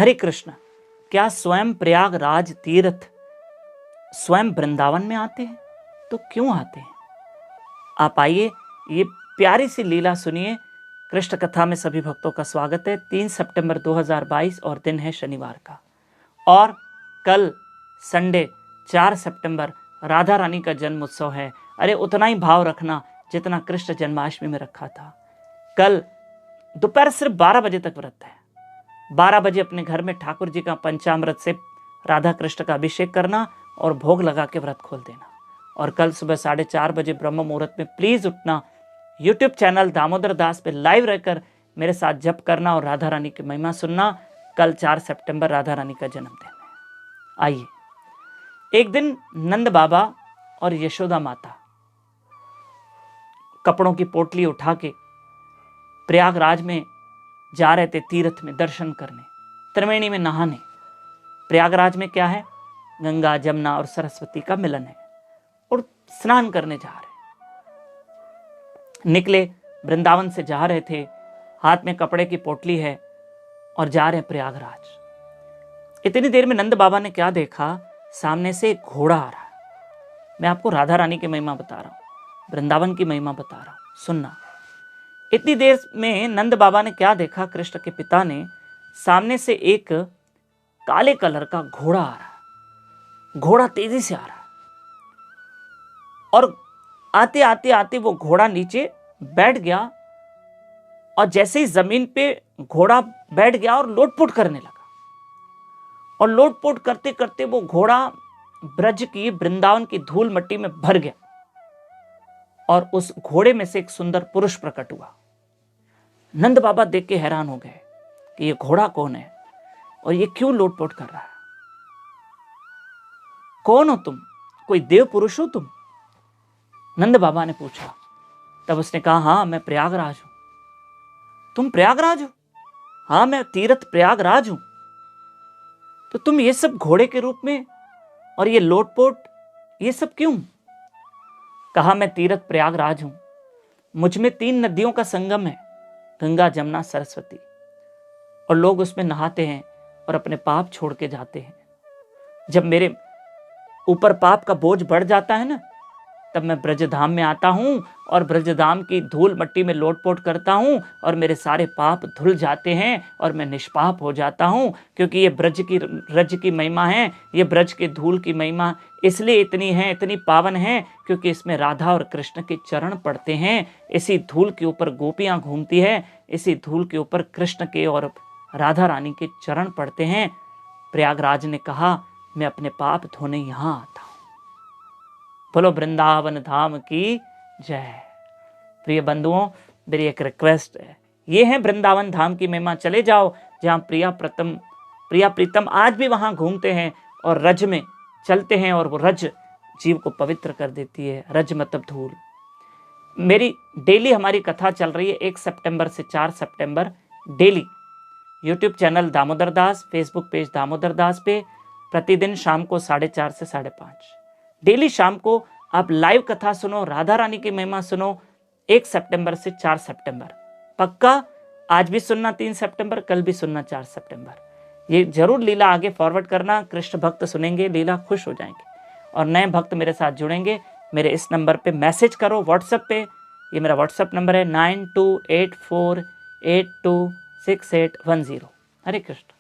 हरे कृष्ण, क्या स्वयं प्रयागराज तीर्थ स्वयं वृंदावन में आते हैं? तो क्यों आते हैं? आप आइए, ये प्यारी सी लीला सुनिए। कृष्ण कथा में सभी भक्तों का स्वागत है। 3 सितंबर 2022 और दिन है शनिवार का, और कल संडे 4 सितंबर राधा रानी का जन्म उत्सव है। अरे उतना ही भाव रखना जितना कृष्ण जन्माष्टमी में रखा था। कल दोपहर सिर्फ 12 बजे तक व्रत है। 12 बजे अपने घर में ठाकुर जी का पंचामृत से राधा कृष्ण का अभिषेक करना और भोग लगा के व्रत खोल देना। और कल सुबह 4:30 बजे ब्रह्म मुहूर्त में प्लीज उठना, यूट्यूब चैनल दामोदर दास पे लाइव रहकर मेरे साथ जप करना और राधा रानी की महिमा सुनना। कल 4 सितंबर राधा रानी का जन्मदिन है। आइए, एक दिन नंद बाबा और यशोदा माता कपड़ों की पोटली उठा के प्रयागराज में जा रहे थे, तीर्थ में दर्शन करने, त्रिवेणी में नहाने। प्रयागराज में क्या है? गंगा, जमुना और सरस्वती का मिलन है, और स्नान करने जा रहे। निकले, वृंदावन से जा रहे थे, हाथ में कपड़े की पोटली है और जा रहे हैं प्रयागराज। इतनी देर में नंद बाबा ने क्या देखा? सामने से एक घोड़ा आ रहा है। मैं आपको राधा रानी की महिमा बता रहा हूं, वृंदावन की महिमा बता रहा हूं, सुनना। इतनी देर में नंद बाबा ने क्या देखा? कृष्ण के पिता ने सामने से एक काले कलर का घोड़ा आ रहा है। घोड़ा तेजी से आ रहा है, और आते आते आते वो घोड़ा नीचे बैठ गया, और जैसे ही जमीन पे घोड़ा बैठ गया और लोटपोट करने लगा, और लोटपोट करते करते वो घोड़ा ब्रज की, वृंदावन की धूल मट्टी में भर गया, और उस घोड़े में से एक सुंदर पुरुष प्रकट हुआ। नंद बाबा देख के हैरान हो गए कि ये घोड़ा कौन है और ये क्यों लोटपोट कर रहा है। कौन हो तुम? कोई देव पुरुष हो तुम? नंद बाबा ने पूछा। तब उसने कहा, हाँ मैं प्रयागराज हूं। तुम प्रयागराज हो? हाँ मैं तीर्थ प्रयागराज हूं। तो तुम ये सब घोड़े के रूप में और ये लोटपोट, ये सब क्यों? कहा, मैं तीर्थ प्रयागराज हूं, मुझ में 3 नदियों का संगम है, गंगा, जमुना, सरस्वती, और लोग उसमें नहाते हैं और अपने पाप छोड़ के जाते हैं। जब मेरे ऊपर पाप का बोझ बढ़ जाता है ना, तब मैं ब्रजधाम में आता हूं और ब्रजधाम की धूल मट्टी में लोटपोट करता हूं, और मेरे सारे पाप धुल जाते हैं और मैं निष्पाप हो जाता हूं। क्योंकि ये रज की महिमा है, ये ब्रज की धूल की महिमा इसलिए इतनी है, इतनी पावन है, क्योंकि इसमें राधा और कृष्ण के चरण पड़ते हैं। इसी धूल के ऊपर गोपियां घूमती है, इसी धूल के ऊपर कृष्ण के और राधा रानी के चरण पड़ते हैं। प्रयागराज ने कहा, मैं अपने पाप धोने यहां आता हूं। बोलो वृंदावन धाम की जय। प्रिय बंधुओं, मेरी एक रिक्वेस्ट है, ये है वृंदावन धाम की महिमा। चले जाओ जहां प्रिया प्रीतम आज भी वहां घूमते हैं और रज में चलते हैं, और वो रज जीव को पवित्र कर देती है। रज मतलब धूल। मेरी डेली हमारी कथा चल रही है 1 सितंबर से 4 सितंबर daily. YouTube channel Damodar Das, Facebook page Damodar Das पे प्रतिदिन शाम को 4:30 से 5:30 डेली शाम को आप लाइव कथा सुनो, राधा रानी की महिमा सुनो। 1 सितंबर से 4 सितंबर पक्का। आज भी सुनना 3 सितंबर, कल भी सुनना 4 सितंबर। ये जरूर लीला आगे फॉरवर्ड करना। कृष्ण भक्त सुनेंगे लीला, खुश हो जाएंगे, और नए भक्त मेरे साथ जुड़ेंगे। मेरे इस नंबर पे मैसेज करो व्हाट्सएप पे। ये मेरा व्हाट्सएप नंबर है 9284826810। हरे कृष्ण।